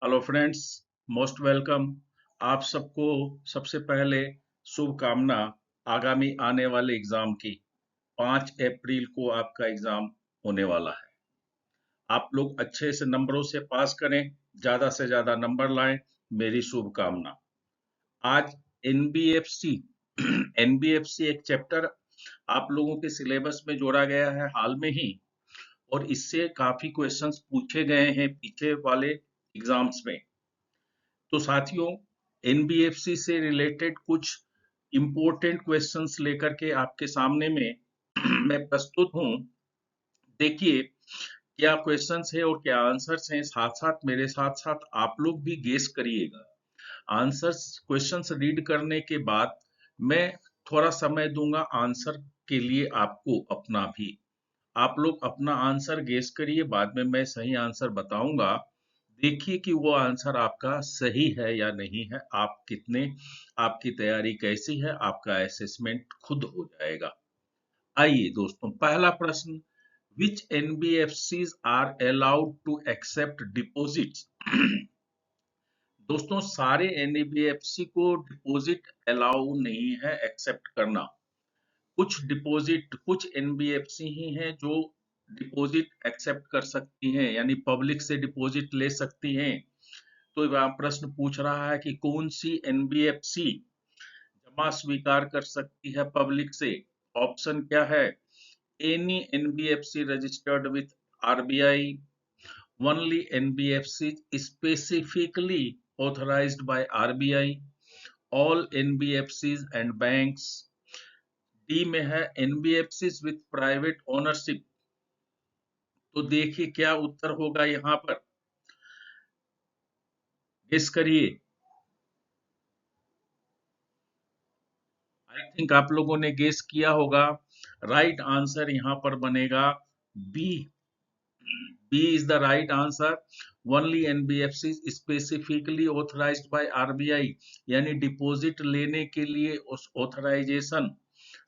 Hello friends, most welcome. आप सबको सबसे पहले शुभकामना आगामी आने वाले एग्जाम की। 5 अप्रैल को आपका एग्जाम होने वाला है। आप लोग अच्छे से नंबरों से पास करें, ज्यादा से ज्यादा नंबर लाएं, मेरी शुभकामना। आज एनबीएफसी एनबीएफसी एक चैप्टर आप लोगों के सिलेबस में जोड़ा गया है हाल में ही, और इससे काफी क्वेश्चंस पूछे गए हैं पीछे वाले एग्जाम्स में। तो साथियों, एनबीएफसी से रिलेटेड कुछ इंपॉर्टेंट क्वेश्चंस लेकर के आपके सामने में मैं प्रस्तुत हूं। देखिए क्या क्वेश्चंस है और क्या आंसर्स हैं, साथ साथ मेरे साथ साथ आप लोग भी गेस करिएगा। आंसर्स क्वेश्चंस रीड करने के बाद मैं थोड़ा समय दूंगा आंसर के लिए आपको अपना भी। आप लोग अपना आंसर गेस करिए, बाद में मैं सही आंसर बताऊंगा। देखिए कि वो आंसर आपका सही है या नहीं है, आप कितने, आपकी तैयारी कैसी है, आपका असेसमेंट खुद हो जाएगा। आइए दोस्तों, पहला प्रश्न, which NBFCs are allowed to accept deposits. दोस्तों, सारे एनबीएफसी को डिपॉजिट अलाउ नहीं है एक्सेप्ट करना। कुछ एनबीएफसी ही हैं जो डिपॉजिट एक्सेप्ट कर सकती हैं, यानी पब्लिक से डिपॉजिट ले सकती हैं। तो वह प्रश्न पूछ रहा है कि कौन सी एनबीएफसी जमा स्वीकार कर सकती है पब्लिक से। ऑप्शन क्या है? Any NBFC registered with RBI, only NBFC specifically authorized by RBI, all NBFCs and banks। D में है एनबीएफसी विथ प्राइवेट ओनरशिप। तो देखिए क्या उत्तर होगा यहाँ पर, गेस करिए। आई थिंक आप लोगों ने गेस किया होगा। राइट आंसर यहाँ पर बनेगा B. B is the right answer. Only NBFC specifically authorised by RBI, यानी डिपॉजिट लेने के लिए उस ऑथराइजेशन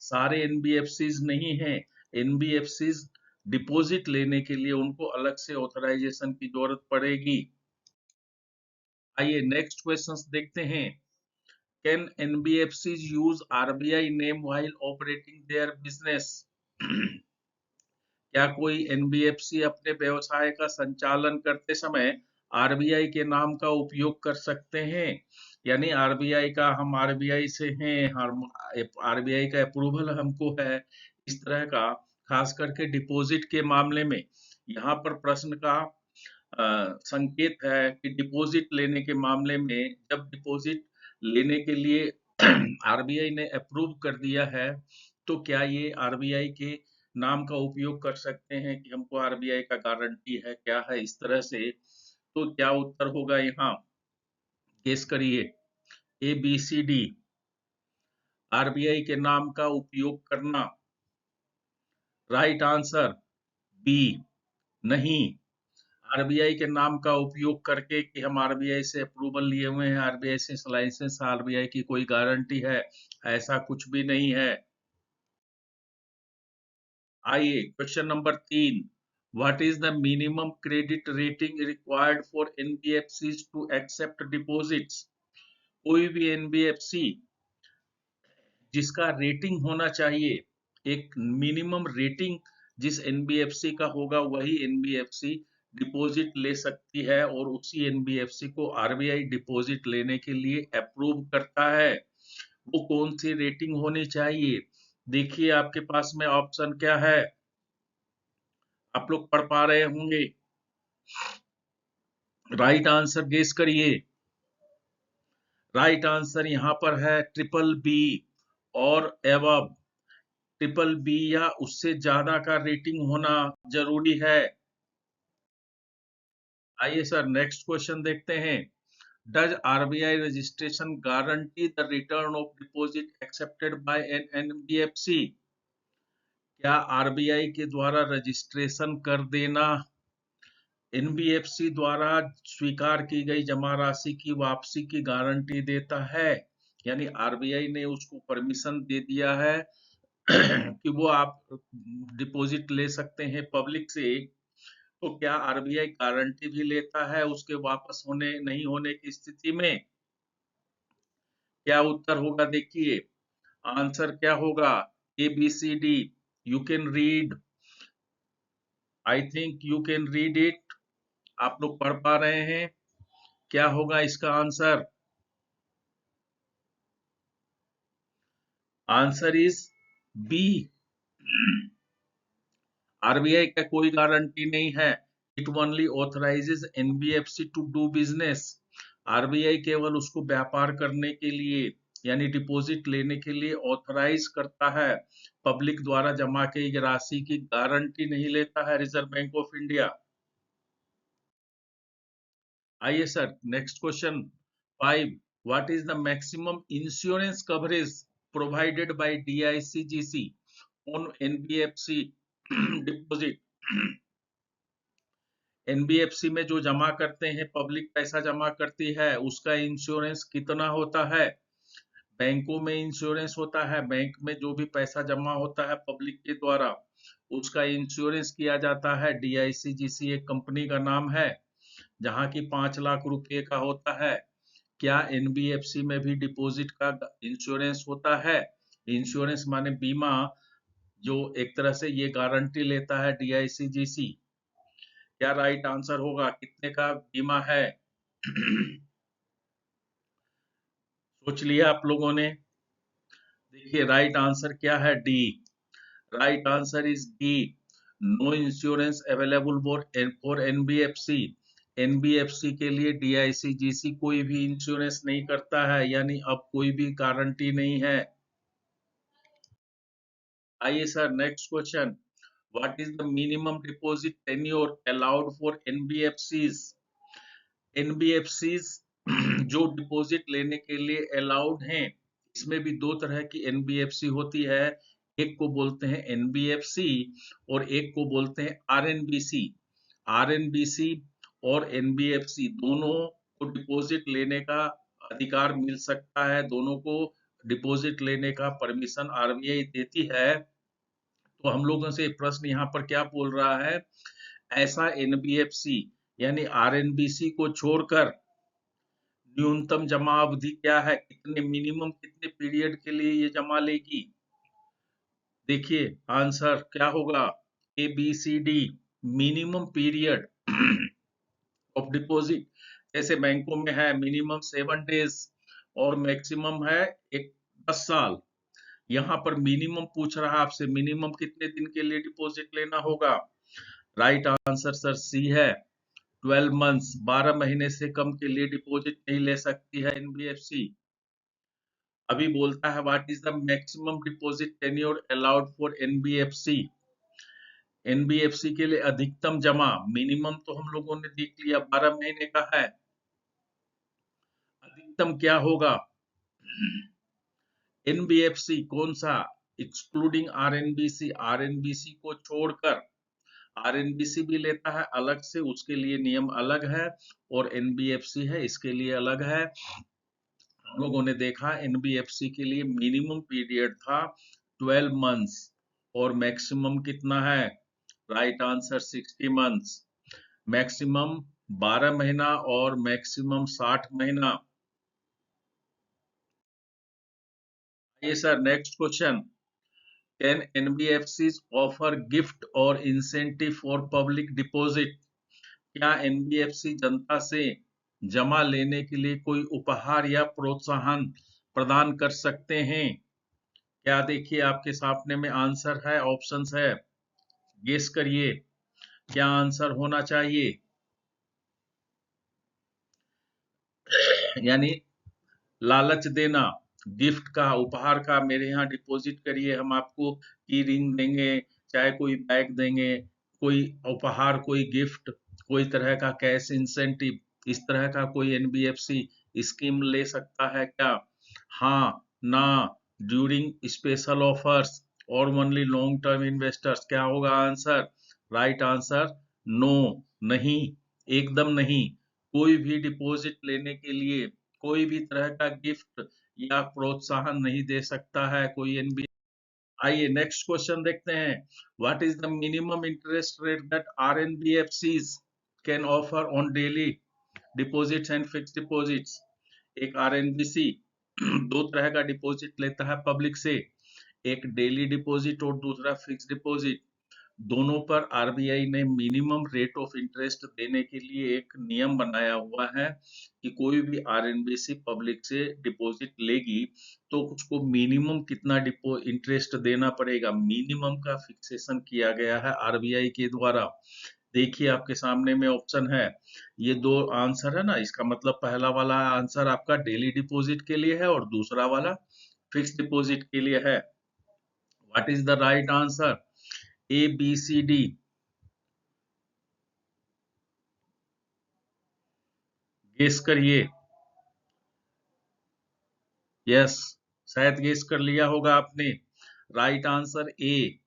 सारे एनबीएफसीज नहीं है। एनबीएफसीज डिपॉजिट लेने के लिए उनको अलग से ऑथराइजेशन की जरूरत पड़ेगी। आइए नेक्स्ट क्वेश्चंस देखते हैं। Can NBFCs use RBI name while operating their business. क्या कोई एनबीएफसी अपने व्यवसाय का संचालन करते समय आरबीआई के नाम का उपयोग कर सकते हैं? यानी आरबीआई का, हम आरबीआई से हैं, हम आरबीआई का अप्रूवल हमको है, इस तरह का। खास करके डिपॉजिट के मामले में यहाँ पर प्रश्न का संकेत है कि डिपॉजिट लेने के मामले में, जब डिपॉजिट लेने के लिए आरबीआई ने अप्रूव कर दिया है, तो क्या ये आरबीआई के नाम का उपयोग कर सकते हैं कि हमको आरबीआई का गारंटी है, क्या है, इस तरह से। तो क्या उत्तर होगा यहाँ, गेस करिए। A B C D, RBI के नाम का उपयोग करना। राइट आंसर बी, नहीं। आरबीआई के नाम का उपयोग करके कि हम आरबीआई से अप्रूवल लिए हुए हैं, आरबीआई से लाइसेंस, आरबीआई की कोई गारंटी है, ऐसा कुछ भी नहीं है। आइए question number 3, what is the minimum credit rating required for NBFCs to accept deposits. कोई भी एनबीएफसी जिसका रेटिंग होना चाहिए, एक मिनिमम रेटिंग जिस एनबीएफसी का होगा, वही एनबीएफसी डिपॉजिट ले सकती है, और उसी एनबीएफसी को आरबीआई डिपॉजिट लेने के लिए अप्रूव करता है। वो कौन सी रेटिंग होनी चाहिए? देखिए आपके पास में ऑप्शन क्या है, आप लोग पढ़ पा रहे होंगे। राइट आंसर गेस करिए। राइट आंसर यहाँ पर है ट्रिपल बी और एवब। ट्रिपल बी या उससे ज्यादा का रेटिंग होना जरूरी है। आइए सर नेक्स्ट क्वेश्चन देखते हैं। Does RBI registration guarantee the return of deposit accepted by an NBFC. क्या आरबीआई के द्वारा रजिस्ट्रेशन कर देना एनबीएफसी द्वारा स्वीकार की गई जमा राशि की वापसी की गारंटी देता है? यानी आरबीआई ने उसको परमिशन दे दिया है कि वो आप डिपॉजिट ले सकते हैं पब्लिक से। तो क्या आरबीआई गारंटी भी लेता है उसके वापस होने नहीं होने की स्थिति में? क्या उत्तर होगा? देखिए, आंसर क्या होगा? A B C D. You can read, I think you can read it. आप लोग पढ़ पा रहे हैं? क्या होगा इसका answer? Answer is B. RBI का कोई गारंटी नहीं है। It only authorises NBFC to do business. RBI केवल उसको व्यापार करने के लिए यानी डिपॉजिट लेने के लिए ऑथराइज करता है। पब्लिक द्वारा जमा की गई राशि की गारंटी नहीं लेता है रिजर्व बैंक ऑफ इंडिया। आइए sir, next question 5। What is the maximum insurance coverage provided by DICGC on NBFC deposit? NBFC में जो जमा करते हैं, पब्लिक पैसा जमा करती है, उसका इंश्योरेंस कितना होता है? बैंकों में इंश्योरेंस होता है, बैंक में जो भी पैसा जमा होता है पब्लिक के द्वारा, उसका इंश्योरेंस किया जाता है। डीआईसीजीसी एक कंपनी का नाम है, जहां की 5 लाख रुपए का होता है। क्या एनबीएफसी में भी डिपॉजिट का इंश्योरेंस होता है? इंश्योरेंस माने बीमा, जो एक तरह से ये गारंटी लेता है डीआईसीजीसी। क्या राइट आंसर होगा? कितने का बीमा है? सोच लिया आप लोगों ने? देखिए, राइट आंसर क्या है? D. Right answer is D. No insurance available for NBFC. NBFC के लिए डीआईसीजीसी कोई भी इंश्योरेंस नहीं करता है, यानी अब कोई भी गारंटी नहीं है। आइए sir, next question. What is the minimum deposit tenure allowed for NBFCs? NBFCs जो डिपॉजिट लेने के लिए अलाउड हैं, इसमें भी दो तरह की एनबीएफसी होती है। एक को बोलते हैं एनबीएफसी और एक को बोलते हैं आरएनबीसी। आरएनबीसी और एनबीएफसी दोनों को डिपॉजिट लेने का अधिकार मिल सकता है, दोनों को डिपॉजिट लेने का परमिशन आरबीआई देती है। तो हम लोगों से प्रश्न यहाँ पर क्या बोल रहा है? ऐसा एनबीएफसी यानी आरएनबीसी को छोड़कर न्यूनतम जमा अवधि क्या है? कितने मिनिमम कितने पीरियड के लिए ये जमा लेगी? देखिए, आंसर क्या होगा? A B C D. Minimum period of deposit, जैसे बैंकों में है मिनिमम 7 डेज और मैक्सिमम है एक 10 साल। यहाँ पर मिनिमम पूछ रहा है आपसे, मिनिमम कितने दिन के लिए डिपॉजिट लेना होगा? राइट आंसर सर सी है, 12 मंथ्स। 12 महीने से कम के लिए डिपॉजिट नहीं ले सकती है एनबीएफसी। अभी बोलता है what is the maximum deposit tenure allowed for NBFC? NBFC के लिए अधिकतम जमा, मिनिमम तो हम लोगों ने देख लिया 12 महीने का है, अधिकतम क्या होगा? एनबीएफसी कौन सा? एक्सक्लूडिंग आरएनबीसी, आरएनबीसी को छोड़कर। आरएनबीसी भी लेता है अलग से, उसके लिए नियम अलग है, और एनबीएफसी है इसके लिए अलग है। हम लोगों ने देखा एनबीएफसी के लिए मिनिमम पीरियड था 12 मंथ्स और मैक्सिमम कितना है? Right answer 60 months. मैक्सिमम 12 महीना और मैक्सिमम 60 महीना। ये sir, next question. Can NBFCs offer gift और इंसेंटिव फॉर पब्लिक डिपॉजिट? क्या एनबीएफसी जनता से जमा लेने के लिए कोई उपहार या प्रोत्साहन प्रदान कर सकते हैं? क्या देखिए आपके सामने में आंसर है, ऑप्शंस है, गेस करिए क्या आंसर होना चाहिए। यानी लालच देना, गिफ्ट का, उपहार का, मेरे यहाँ डिपॉजिट करिए, हम आपको की रिंग देंगे, चाहे कोई बैग देंगे, कोई उपहार, कोई गिफ्ट, कोई तरह का कैश इंसेंटिव, इस तरह का कोई एनबीएफसी स्कीम ले सकता है क्या? हाँ, ना, ड्यूरिंग स्पेशल ऑफर्स और ओनली लॉन्ग टर्म इन्वेस्टर्स। क्या होगा आंसर? राइट आंसर नो, नहीं, एकदम नहीं। कोई भी डिपॉजिट लेने के लिए कोई भी तरह का गिफ्ट या प्रोत्साहन नहीं दे सकता है कोई एनबीएफसी। आइए नेक्स्ट क्वेश्चन देखते हैं। What is the minimum interest rate that RNBFCs can offer on daily deposits and fixed deposits? एक आरएनबीसी दो तरह का डिपॉजिट लेता है पब्लिक से, एक डेली डिपॉजिट और दूसरा फिक्स्ड डिपॉजिट। दोनों पर आरबीआई ने मिनिमम रेट ऑफ इंटरेस्ट देने के लिए एक नियम बनाया हुआ है कि कोई भी आरएनबीसी पब्लिक से डिपॉजिट लेगी तो उसको मिनिमम कितना डिपो इंटरेस्ट देना पड़ेगा, मिनिमम का फिक्सेशन किया गया है आरबीआई के द्वारा। देखिए आपके सामने में ऑप्शन है, ये दो आंसर है ना, इसका मतलब पहला वाला आंसर आपका डेली डिपॉजिट के लिए है और दूसरा वाला फिक्स्ड डिपॉजिट के लिए है। What is the right answer? A B C D? Guess करिए। यस, शायद गेस कर लिया होगा आपने। Right answer A,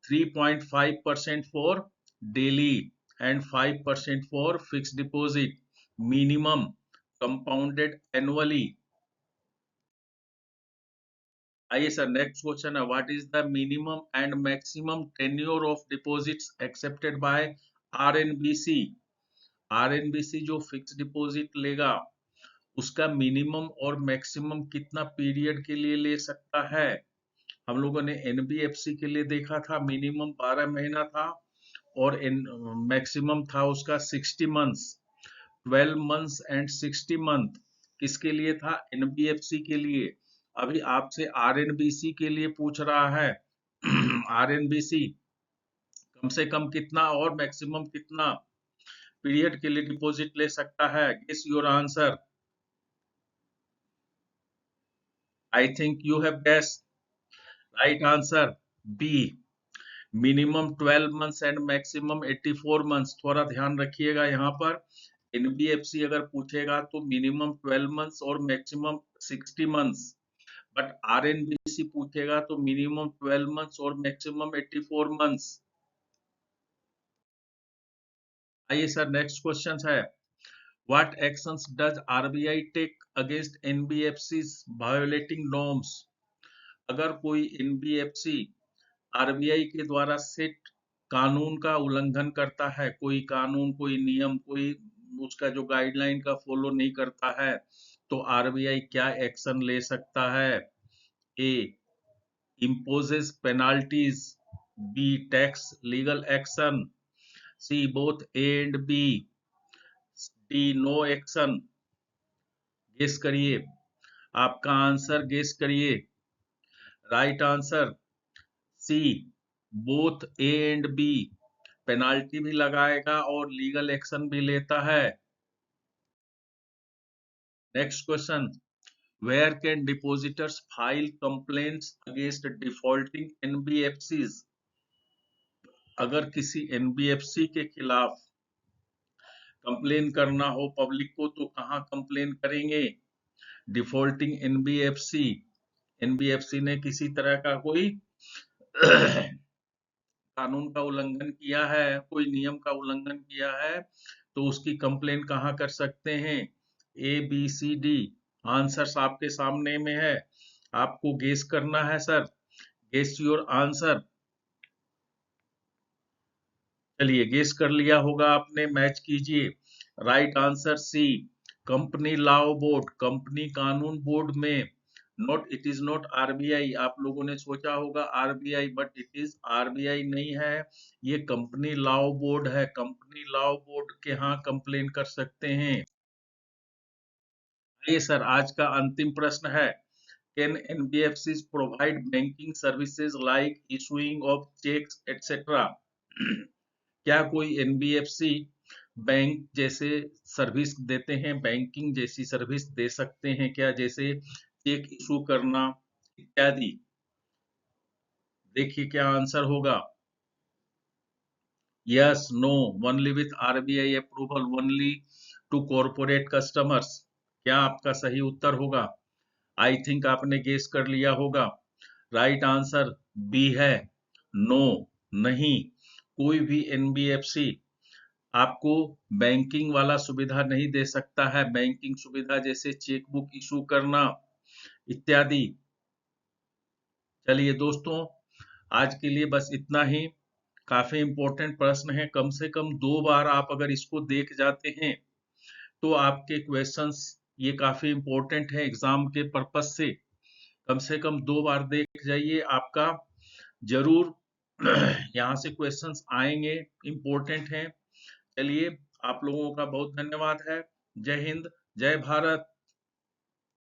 3.5% for daily and 5% for fixed deposit, minimum compounded annually. आइए सर नेक्स्ट क्वेश्चन है, what is the minimum and maximum tenure of deposits accepted by RNBC? RNBC जो fixed deposit लेगा उसका minimum और maximum कितना period के लिए ले सकता है? हम लोगों ने एनबीएफसी के लिए देखा था मिनिमम 12 महीना था और मैक्सिमम था उसका 60 मंथ्स। 12 मंथ्स एंड 60 मंथ किसके लिए था? एनबीएफसी के लिए। अभी आपसे आरएनबीसी के लिए पूछ रहा है। आरएनबीसी कम से कम कितना और मैक्सिमम कितना पीरियड के लिए डिपॉजिट ले सकता है? Guess your answer. I think you have guess. Right answer B, minimum 12 months and maximum 84 months. थोड़ा ध्यान रखिएगा यहाँ पर, एनबीएफसी अगर पूछेगा तो मिनिमम 12 मंथ्स और मैक्सिमम 60 मंथ्स, बट आरएनबीसी पूछेगा तो मिनिमम 12 मंथ्स और मैक्सिमम 84 मंथ्स। आइए सर नेक्स्ट क्वेश्चन है, what actions does RBI take against NBFCs violating norms? अगर कोई एनबीएफसी आरबीआई के द्वारा सेट कानून का उल्लंघन करता है, कोई कानून कोई नियम कोई उसका जो गाइडलाइन का फॉलो नहीं करता है, तो आरबीआई क्या एक्शन ले सकता है? ए, imposes penalties, B, tax legal action, C, both A and B, D, no action। Guess करिए, आपका आंसर गेस करिए। Right answer C, both A and B, penalty भी लगाएगा और लीगल एक्शन भी लेता है। Next question, where can depositors file complaints against defaulting NBFCs? अगर किसी एनबीएफसी के खिलाफ कंप्लेन करना हो पब्लिक को तो कहाँ कंप्लेन करेंगे? डिफॉल्टिंग एनबीएफसी, एनबीएफसी ने किसी तरह का कोई कानून का उल्लंघन किया है, कोई नियम का उल्लंघन किया है, तो उसकी कंप्लेन कहाँ कर सकते हैं? A B C D. Answers आपके सामने में है, आपको गेस करना है सर। Guess your answer. चलिए गेस कर लिया होगा आपने, मैच कीजिए। Right answer C, company law board, company कानून बोर्ड में। Not, it is not RBI. आप लोगों ने सोचा होगा RBI, but it is RBI नहीं है, ये कंपनी लॉ बोर्ड है। कंपनी लॉ बोर्ड के यहाँ कंप्लेन कर सकते हैं। ये सर आज का अंतिम प्रश्न है, can NBFCs provide banking services like issuing of cheques etcetera? क्या कोई एनबीएफसी बैंक जैसे सर्विस देते हैं, बैंकिंग जैसी सर्विस दे सकते हैं क्या, जैसे चेक इशू करना इत्यादि? देखिए क्या आंसर होगा। Yes, no, only with RBI approval, only to corporate customers. क्या आपका सही उत्तर होगा? आई थिंक आपने गेस कर लिया होगा। राइट आंसर बी है, नो, नहीं, कोई भी एनबीएफसी आपको बैंकिंग वाला सुविधा नहीं दे सकता है, बैंकिंग सुविधा जैसे चेकबुक इशू करना इत्यादि। चलिए दोस्तों, आज के लिए बस इतना ही। काफी इंपॉर्टेंट प्रश्न है, कम से कम 2 बार आप अगर इसको देख जाते हैं तो आपके क्वेश्चंस ये काफी इंपॉर्टेंट है एग्जाम के पर्पज से कम 2 बार देख जाइए, आपका जरूर यहाँ से क्वेश्चंस आएंगे, इंपॉर्टेंट हैं। चलिए, आप लोगों का बहुत धन्यवाद है। जय हिंद, जय भारत।